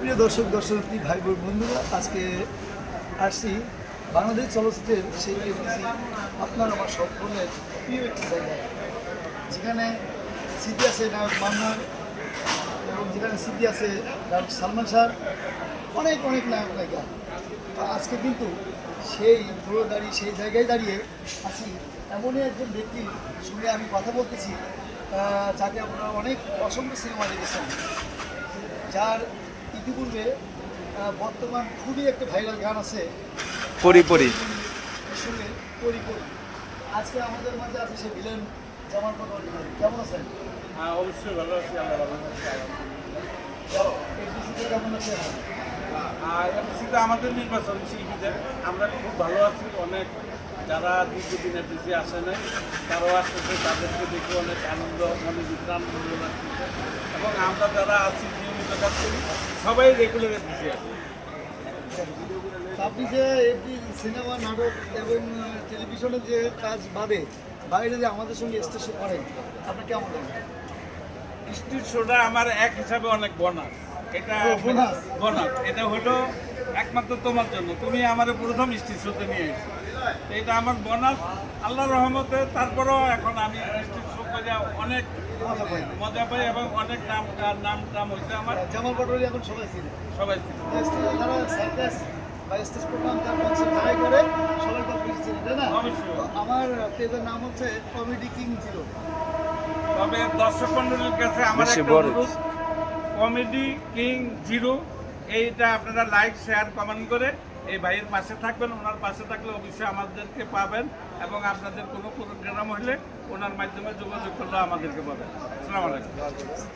সুপ্রিয় দর্শক দর্শনার্থী ভাই বোন বন্ধুরা, আজকে আসছি বাংলাদেশ চলচ্চিত্রের সেই এফডিসি আপনার আমার সকলের প্রিয় একটি জায়গায়, যেখানে স্মৃতি আছে নায়ক মান্নার এবং যেখানে স্মৃতি আছে নায়ক সালমান শাহ, অনেক অনেক নায়ক নায়িকা। তো আজকে কিন্তু সেই পুরো দাঁড়িয়ে সেই জায়গায় দাঁড়িয়ে আছি এমনই একজন ব্যক্তির সঙ্গে আমি কথা বলতেছি, যাকে আপনারা অনেক অসংখ্য সিনেমা দেখেছেন, যার ইতিপূর্বে বর্তমান খুবই একটা ভাইরাল গান আছে পরি পরি শুনে পরি পরি। আজকে আমাদের মাঝে আছে সে ভিলেন জামাল পাটোয়ারি। কেমন আছেন? হ্যাঁ, অবশ্যই ভালো আছি, আল্লাহ ভালো আছে। এফডিসিতে কেমন আছেন? আর এফডিসিতে আমাদের নির্বাচন শিল্পীদের আমরা খুব ভালো আছি। অনেক যারা দীর্ঘদিন এফডিসি আসে নাই তারাও আসতেছে, তাদেরকে দেখে অনেক আনন্দ মনে বিভ্রাম ভালো লাগতেছে। এবং আমরা যারা আছি নিয়মিত কাজ করি সবাই রেগুলার এফডিসি আসি। আপনি যে এফডি সিনেমা নাটক এবং টেলিভিশনে যে কাজ বাদে বাইরে যে আমাদের সঙ্গে স্টেশন করেন, আপনার কেমন লাগে? স্ট্রিট শোটা আমার এক হিসাবে অনেক বোনাস। এটা বোনাস? বোনাস এটা হলো একমাত্র তোমার জন্য, তুমি আমার প্রথম স্ট্রিট শোতে নিয়ে এসেছো, তো এটা আমার বোনাস আল্লাহর রহমতে। তারপরেও এখন আমি স্ট্রিট শো করে অনেক মজা পাই এবং অনেক নাম হয়েছে আমার। জামাল পাটোয়ারি এখন সবাই ছিল, সবাই ছিল। যারা সার্কাস বা স্টেজ প্রোগ্রাম তার কনসার্ট তাই করে সবাই কমপ্লিট ছিল, তাই না? অবশ্যই। তো আমার পেজের নাম হচ্ছে কমেডি কিং জিরো। তবে দর্শক মন্ডলীর কাছে আমার বেশি একটা বড়। অনুরোধ, কমেডি কিং জিরো এইটা আপনারা লাইক শেয়ার কমেন্ট করে এই ভাইয়ের পাশে থাকবেন। ওনার পাশে থাকলে অবশ্যই আমাদেরকে পাবেন এবং আপনাদের কোনো প্রোগ্রাম হলে ওনার মাধ্যমে যোগাযোগ করলে আমাদেরকে পাবেন। আসসালামু আলাইকুম।